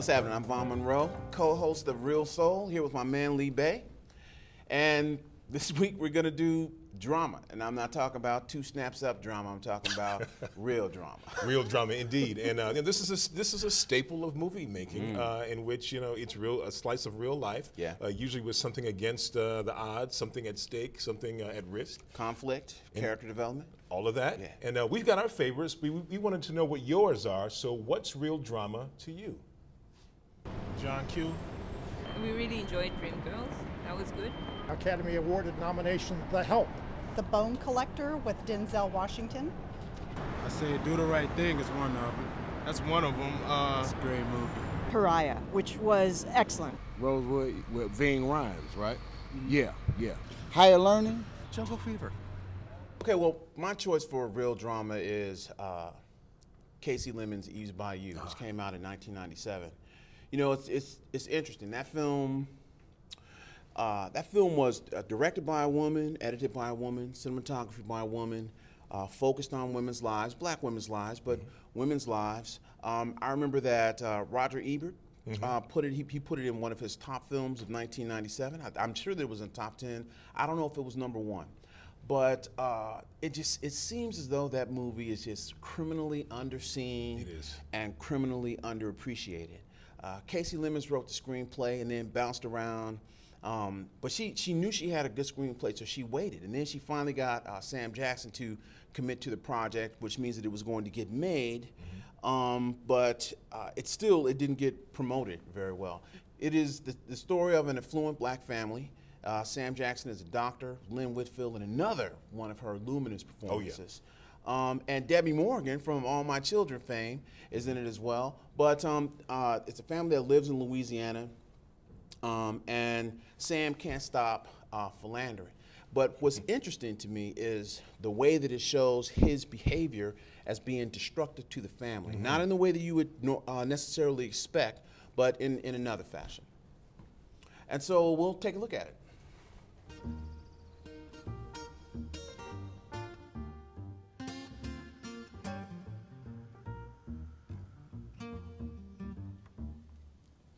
What's happening? I'm Vaughn Monroe, co-host of Real Soul, here with my man Lee Bay. And this week we're gonna do drama. And I'm not talking about two snaps up drama, I'm talking about real drama. Real drama, indeed. And this is a staple of movie making in which, it's a slice of real life, usually with something against the odds, something at stake, something at risk. Conflict, character development. All of that. Yeah. And we've got our favorites. We wanted to know what yours are, so what's real drama to you? John Q. We really enjoyed Dreamgirls. That was good. Academy Awarded nomination, The Help. The Bone Collector with Denzel Washington. I say Do the Right Thing is one of them. That's one of them. It's a great movie. Pariah, which was excellent. Rosewood with Ving Rhymes, right? Yeah. Higher Learning. Jungle Fever. Okay, well, my choice for real drama is Casey Lemon's Eve's Bayou, which came out in 1997. You know, it's interesting. That film was directed by a woman, edited by a woman, cinematography by a woman, focused on women's lives, black women's lives, but women's lives. I remember that Roger Ebert put it in one of his top films of 1997. I'm sure that it was in top 10. I don't know if it was #1. But it seems as though that movie is just criminally underseen. It is. And criminally underappreciated. Casey Lemons wrote the screenplay and then bounced around. But she knew she had a good screenplay, so she waited. And then she finally got Sam Jackson to commit to the project, which means that it was going to get made. But it didn't get promoted very well. It is the story of an affluent black family. Sam Jackson is a doctor, Lynn Whitfield, and another one of her luminous performances. And Debbie Morgan from All My Children fame is in it as well. But it's a family that lives in Louisiana, and Sam can't stop philandering. But what's interesting to me is the way that it shows his behavior as being destructive to the family. Not in the way that you would necessarily expect, but in another fashion. And so we'll take a look at it.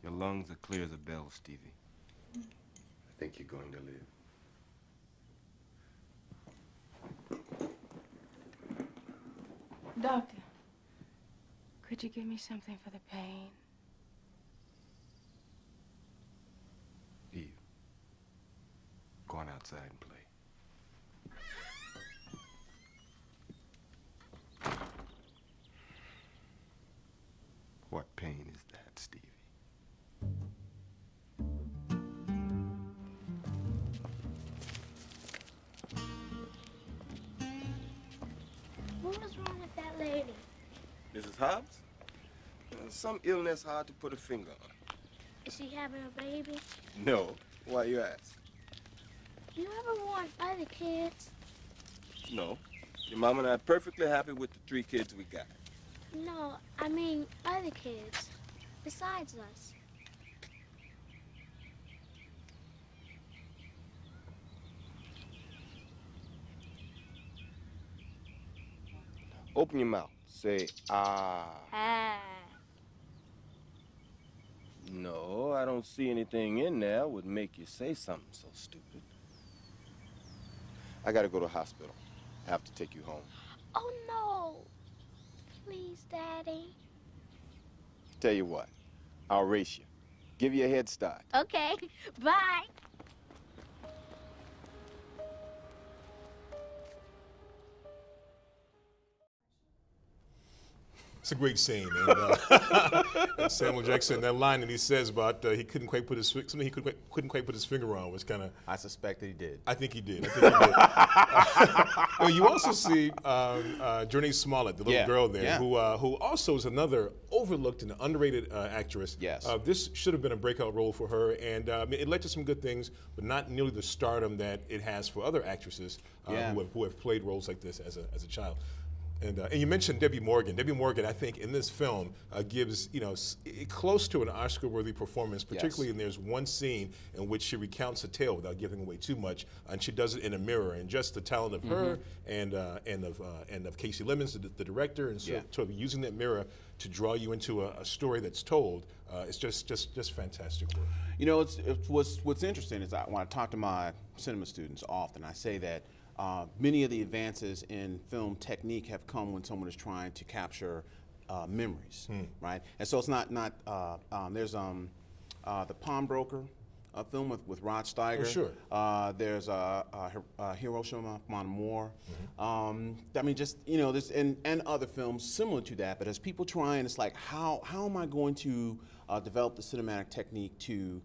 Your lungs are clear as a bell, Stevie. I think you're going to live. Doctor, could you give me something for the pain? Eve, go on outside and play. What pain is that, Stevie? What was wrong with that lady? Mrs. Hobbs? Some illness hard to put a finger on. Is she having a baby? No. Why you ask? Do you ever want other kids? No. Your mom and I are perfectly happy with the 3 kids we got. No, I mean other kids. Besides us. Open your mouth. Say, ah. Ah. No, I don't see anything in there would make you say something so stupid. I gotta go to the hospital. I have to take you home. Oh, no. Please, Daddy. Tell you what, I'll race you. Give you a head start. Okay, bye. It's a great scene, and Samuel Jackson, that line that he says about he couldn't quite put his finger on was kind of. I suspect that he did. I think he did. Well, you also see Jurnee Smollett, the little girl there, who also is another overlooked and underrated actress. Yes. This should have been a breakout role for her, and it led to some good things, but not nearly the stardom that it has for other actresses who have played roles like this as a child. And you mentioned Debbie Morgan. Debbie Morgan, I think, in this film gives close to an Oscar-worthy performance, particularly in there's one scene in which she recounts a tale without giving away too much, and she does it in a mirror. And just the talent of her and of Kasi Lemmons, the director, and sort of using that mirror to draw you into a story that's told, it's just fantastic work. You know, what's interesting is when I talk to my cinema students often, I say that many of the advances in film technique have come when someone is trying to capture memories, right? And so it's not there's the Pawnbroker film with Rod Steiger. Oh, sure. There's Hiroshima Mon Amour. I mean, just there's and other films similar to that. But as people try, and it's like, how am I going to develop the cinematic technique to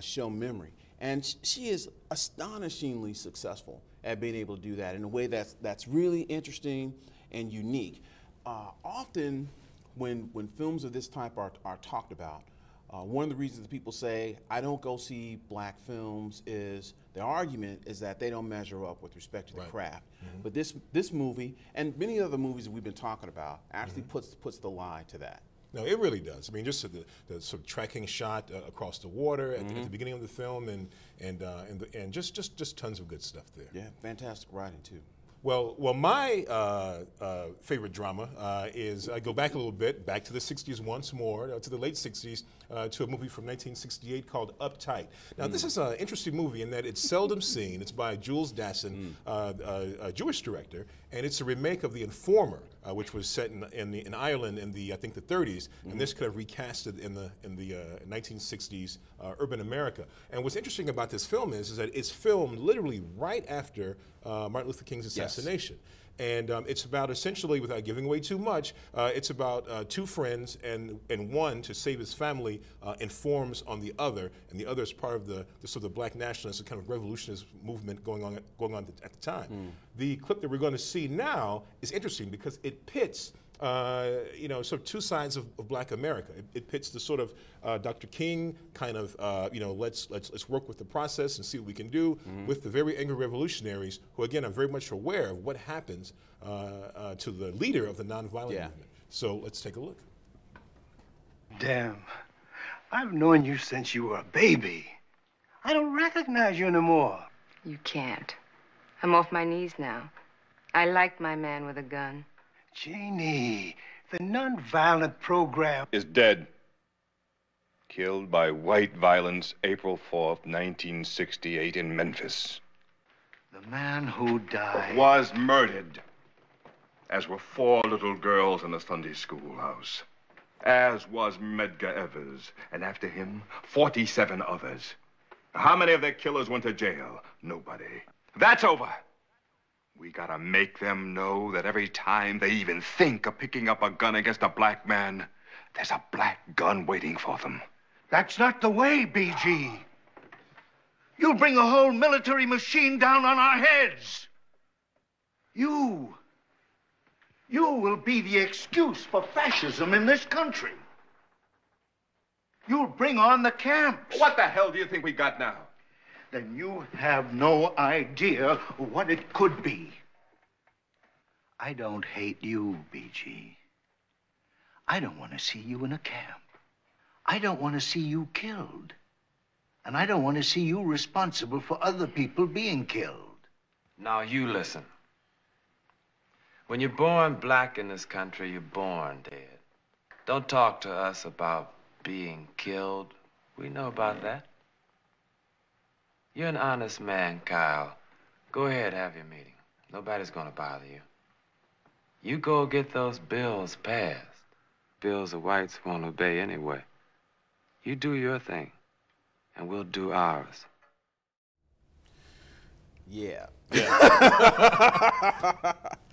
show memory? And she is astonishingly successful at being able to do that in a way that's really interesting and unique. Often, when films of this type are talked about, one of the reasons that people say, I don't go see black films, is the argument is that they don't measure up with respect to the craft. But this movie, and many other movies that we've been talking about, actually puts the lie to that. No, it really does. I mean, just the sort of tracking shot across the water at the beginning of the film, and just tons of good stuff there. Yeah, fantastic writing too. Well, my favorite drama is, I go back a little bit, back to the 60s once more, to the late 60s, to a movie from 1968 called Uptight. Now, this is an interesting movie in that it's seldom seen. It's by Jules Dassin, a Jewish director, and it's a remake of The Informer, which was set in Ireland in the, I think, the 30s, and this kind of recasted in the 1960s urban America. And what's interesting about this film is that it's filmed literally right after Martin Luther King's assassination. And it's about, essentially, without giving away too much, it's about two friends, and one, to save his family, informs on the other, and the other is part of the sort of black nationalist kind of revolutionist movement going on at the time. The clip that we're going to see now is interesting because it pits sort of two sides of black America. It pits the sort of Dr. King kind of, let's work with the process and see what we can do, with the very angry revolutionaries who, again, are very much aware of what happens to the leader of the nonviolent movement. So let's take a look. Damn, I've known you since you were a baby. I don't recognize you anymore. You can't. I'm off my knees now. I like my man with a gun. Janie, the nonviolent program is dead. Killed by white violence, April 4th, 1968 in Memphis. The man who died was murdered, as were 4 little girls in the Sunday schoolhouse, as was Medgar Evers, and after him, 47 others. How many of their killers went to jail? Nobody. That's over. We gotta make them know that every time they even think of picking up a gun against a black man, there's a black gun waiting for them. That's not the way, BG. You'll bring a whole military machine down on our heads. You will be the excuse for fascism in this country. You'll bring on the camps. What the hell do you think we got now? Then you have no idea what it could be. I don't hate you, BG. I don't want to see you in a camp. I don't want to see you killed. And I don't want to see you responsible for other people being killed. Now you listen. When you're born black in this country, you're born dead. Don't talk to us about being killed. We know about that. You're an honest man, Kyle. Go ahead, have your meeting. Nobody's gonna bother you. You go get those bills passed. Bills the whites won't obey anyway. You do your thing, and we'll do ours. Yeah.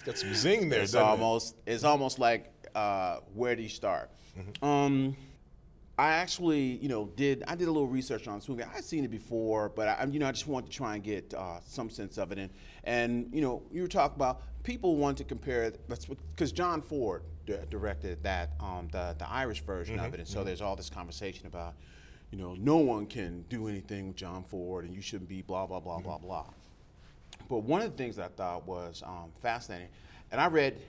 Got some zing there. It's almost like where do you start? I actually, I did a little research on this movie. I'd seen it before, but I just wanted to try and get some sense of it. And you were talking about people want to compare it. That's because John Ford directed that the Irish version of it, and so there's all this conversation about, no one can do anything with John Ford, and you shouldn't be blah blah blah blah blah. But one of the things that I thought was fascinating, and I read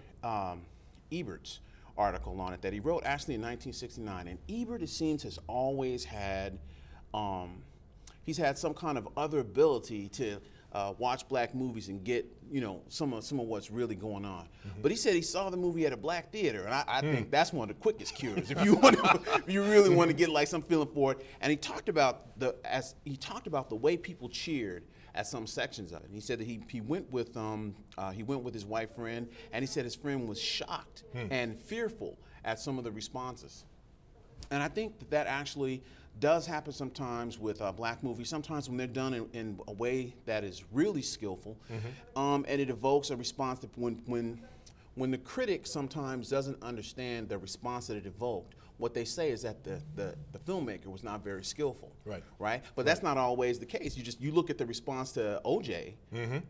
Ebert's article on it that he wrote actually in 1969. And Ebert, it seems, has always had, he's had some kind of other ability to watch black movies and get, you know, some of what's really going on. But he said he saw the movie at a black theater, and I think that's one of the quickest cures if you want to, if you really want to get like some feeling for it. And he talked about the way people cheered at some sections of it. And he said that he went with his white friend, and he said his friend was shocked and fearful at some of the responses. And I think that actually does happen sometimes with black movies, sometimes when they're done in a way that is really skillful, and it evokes a response that when the critic sometimes doesn't understand the response that it evoked, what they say is that the filmmaker was not very skillful, right? But that's not always the case. You look at the response to OJ,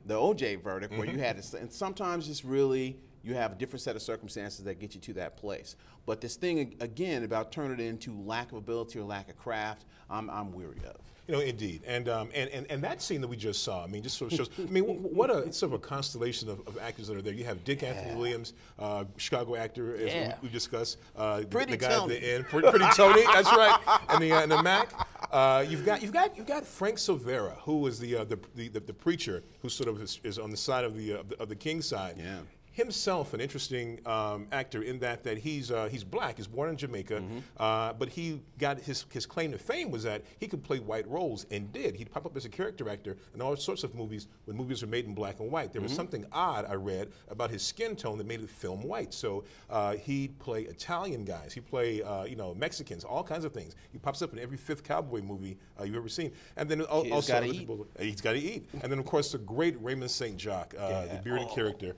the OJ verdict, where you had, and sometimes it's really, you have a different set of circumstances that get you to that place. But this thing, again, about turning it into lack of ability or lack of craft, I'm weary of. You know, indeed, and that scene that we just saw, I mean, just sort of shows. I mean, what a sort of a constellation of actors that are there. You have Dick Anthony Williams, Chicago actor, as we discussed, the guy at the end, Pretty Tony. That's right, and the Mac. You've got Frank Silvera, who is the preacher, who sort of is on the side of the King side. Yeah. Himself an interesting actor in that he's black. He's born in Jamaica, but he got his claim to fame was that he could play white roles, and did. He'd pop up as a character actor in all sorts of movies when movies were made in black and white. There was something odd, I read, about his skin tone that made it film white. So he'd play Italian guys. He'd play you know, Mexicans, all kinds of things. He pops up in every fifth cowboy movie you've ever seen. And then he's got to eat. And then of course the great Raymond St. Jacques, the bearded character.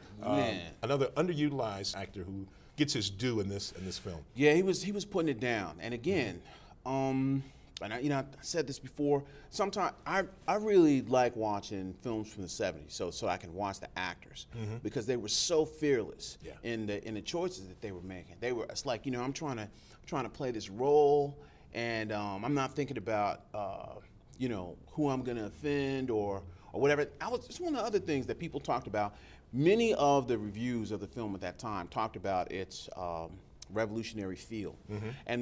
Another underutilized actor who gets his due in this film. Yeah, he was putting it down. And again, and I said this before. Sometimes I really like watching films from the '70s, so I can watch the actors because they were so fearless in the choices that they were making. It's like, you know, I'm trying to play this role, and I'm not thinking about you know, who I'm going to offend or whatever. It's one of the other things that people talked about. Many of the reviews of the film at that time talked about its revolutionary feel, and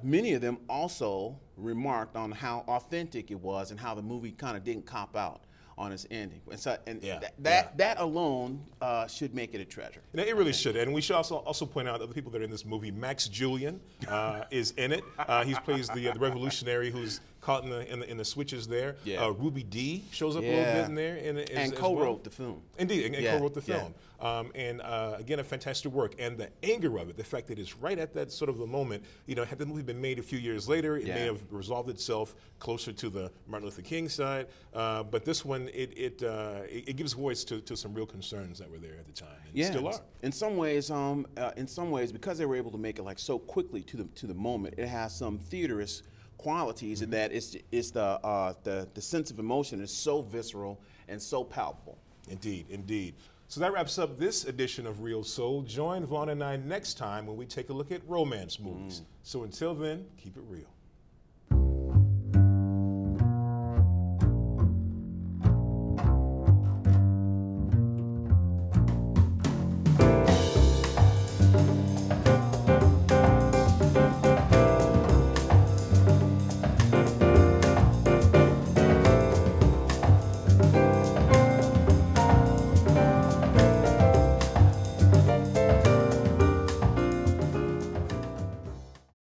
many of them also remarked on how authentic it was and how the movie kind of didn't cop out on its ending. And so, that alone should make it a treasure. You know, it really should. And we should also point out other people that are in this movie. Max Julian is in it. He plays the revolutionary who's caught in the switches there. Ruby Dee shows up a little bit in there. And co-wrote the film. Indeed, and co-wrote the film. And again, a fantastic work. And the anger of it, the fact that it's right at that sort of the moment, you know, had the movie been made a few years later, it may have resolved itself closer to the Martin Luther King side. But this one, it gives voice to some real concerns that were there at the time, and still are. In some ways, because they were able to make it like so quickly to the moment, it has some theaterist qualities in that it's the sense of emotion is so visceral and so palpable. Indeed, indeed. So that wraps up this edition of Real Soul. Join Vaughn and I next time when we take a look at romance movies. So until then, keep it real.